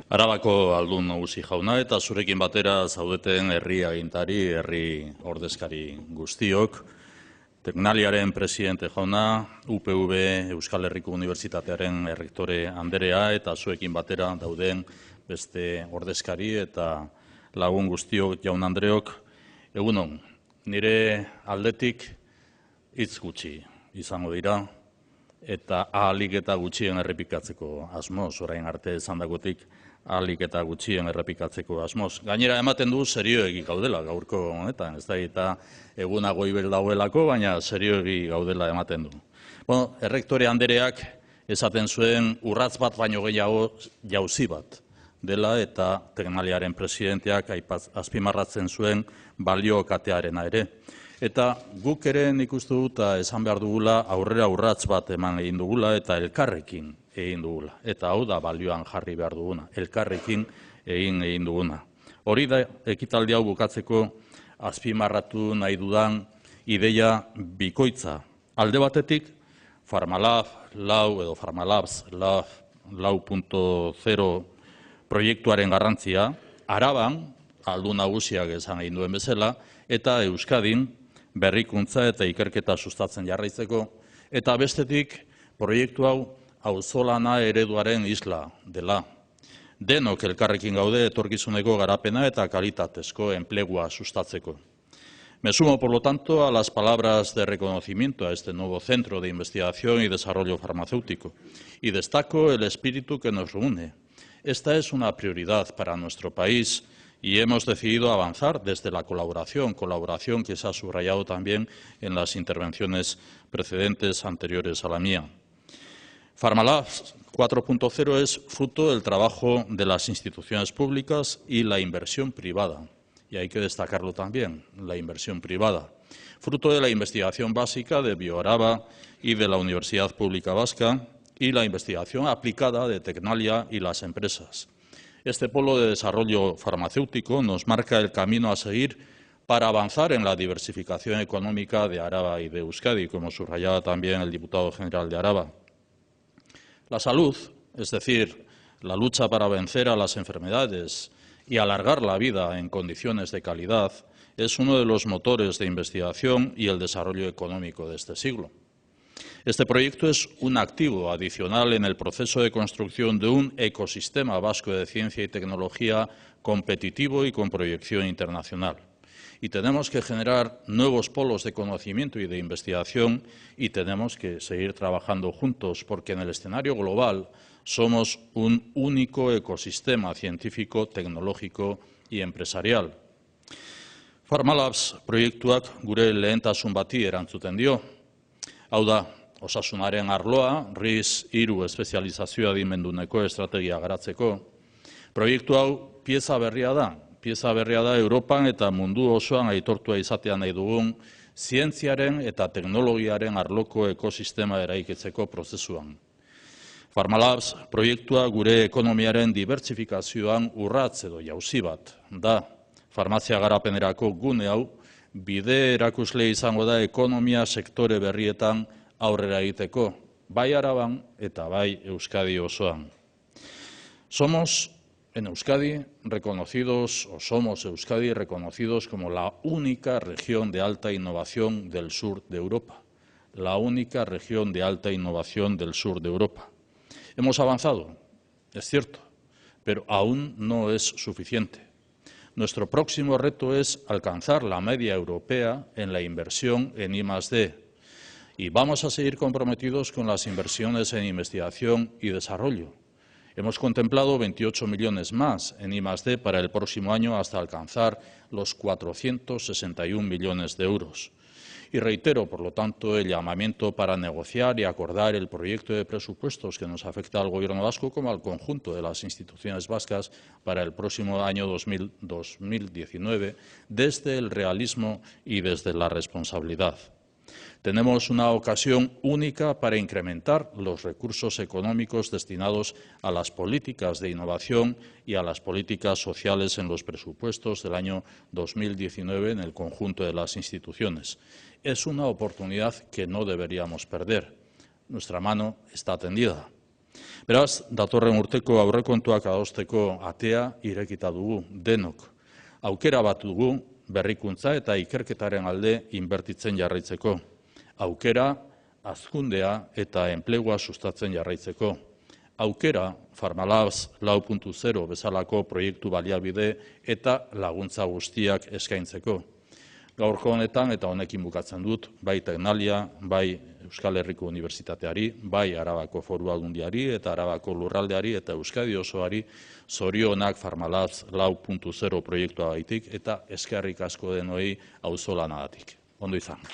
Arabako aldun nagusi jauna eta zurekin batera zaudeten herri agintari, herri ordezkari guztiok, Teknaliaren presidente jauna, UPV Euskal Herriko Unibertsitatearen errektore anderea eta zuekin batera dauden beste ordezkari eta lagun guztiok jaun Andreok, egunon, nire aldetik hitz gutxi izango dira eta ahalik eta gutxien errepikatzeko asmoz, orain arte esandakotik ahalik eta gutxien errepikatzeko asmoz. Gainera ematen du serioegi gaudela gaurko honetan, ez da eta eguna goibel daudelako, baina serioegi gaudela ematen du. Bueno, errektore andereak esaten zuen urratz bat baino gehiago jauzi bat dela eta Teknaliaren presidenteak azpimarratzen zuen balio katearena ere. Eta guk ere nik uste dut esan behar dugula aurrera urratz bat eman egin dugula eta elkarrekin egin dugula. Eta hau da balioan jarri behar duguna, elkarrekin egin duguna. Hori da ekitaldi hau bukatzeko azpimarratu nahi dudan ideia bikoitza. Alde batetik, Farmalab lau edo Farmalabs 4.0 proiektuaren garrantzia, Araban, aldun nagusiak esan egin duen bezala, eta Euskadin berrikuntza eta ikerketa sustatzen jarraitzeko, eta bestetik proiektu hau auzolana ereduaren isla dela. Denok elkarrekin gaude etorkizuneko garapena eta kalitatezko enplegua sustatzeko. Me sumo, por lo tanto, a las palabras de reconocimiento a este nuevo Centro de Investigación y Desarrollo Farmacéutico y destaco el espíritu que nos reúne. Esta es una prioridad para nuestro país y hemos decidido avanzar desde la colaboración que se ha subrayado también en las intervenciones precedentes anteriores a la mía. Farmalab 4.0 es fruto del trabajo de las instituciones públicas y la inversión privada. Y hay que destacarlo también, la inversión privada. Fruto de la investigación básica de Bioaraba y de la Universidad Pública Vasca y la investigación aplicada de Tecnalia y las empresas. Este polo de desarrollo farmacéutico nos marca el camino a seguir para avanzar en la diversificación económica de Araba y de Euskadi, como subrayaba también el diputado general de Araba. La salud, es decir, la lucha para vencer a las enfermedades y alargar la vida en condiciones de calidad, es uno de los motores de investigación y el desarrollo económico de este siglo. Este proyecto es un activo adicional en el proceso de construcción de un ecosistema vasco de ciencia y tecnología competitivo y con proyección internacional. Y tenemos que generar nuevos polos de conocimiento y de investigación y tenemos que seguir trabajando juntos porque en el escenario global somos un único ecosistema científico, tecnológico y empresarial. Farmalabs proiektuak gure lehentasun bati erantzuten dio. Hau da, osasunaren arloa, RIS-3 espezializazioa adimenduneko estrategia garatzeko. Proiektu hau pieza berria da Europan eta mundu osoan aitortua izatea nahi dugun zientziaren eta teknologiaren arloko ekosistema eraikitzeko prozesuan. Farmalabs proiektua gure ekonomiaren dibertsifikazioan urratz edo jauzi bat da. Farmazia garapenerako gune hau bide erakusle izango da ekonomia sektore berrietan aurrera egiteko, bai Araban eta bai Euskadi osoan. Somos Euskadi reconocidos como la única región de alta innovación del sur de Europa. La única región de alta innovación del sur de Europa. Hemos avanzado, es cierto, pero aún no es suficiente. Nuestro próximo reto es alcanzar la media europea en la inversión en I+D. Y vamos a seguir comprometidos con las inversiones en investigación y desarrollo. Hemos contemplado 28 millones más en I+D para el próximo año hasta alcanzar los 461 millones de euros. Y reitero, por lo tanto, el llamamiento para negociar y acordar el proyecto de presupuestos que nos afecta al Gobierno vasco como al conjunto de las instituciones vascas para el próximo año 2019 desde el realismo y desde la responsabilidad. Tenemos una ocasión única para incrementar los recursos económicos destinados a las políticas de innovación y a las políticas sociales en los presupuestos del año 2019 en el conjunto de las instituciones. Es una oportunidad que no deberíamos perder. Nuestra mano está tendida. Beraz, datorren urteko aurrekontuak adosteko atea irekita dugu denok. Aukera bat dugu berrikuntza eta ikerketaren alde inbertitzen jarraitzeko. Aukera, hazkundea eta enplegua sustatzen jarraitzeko. Aukera, Farmalabs 4.0 bezalako proiektu baliabide eta laguntza guztiak eskaintzeko. Gaurko honetan, eta honekin bukatzen dut, bai Tecnalia, bai Euskal Herriko Unibertsitateari, bai Arabako Foru Aldundiari eta Arabako Lurraldeari eta Euskadi osoari zorionak Farmalabs 4.0 proiektuagatik eta eskerrik asko denoi auzolanagatik. Ondo izan.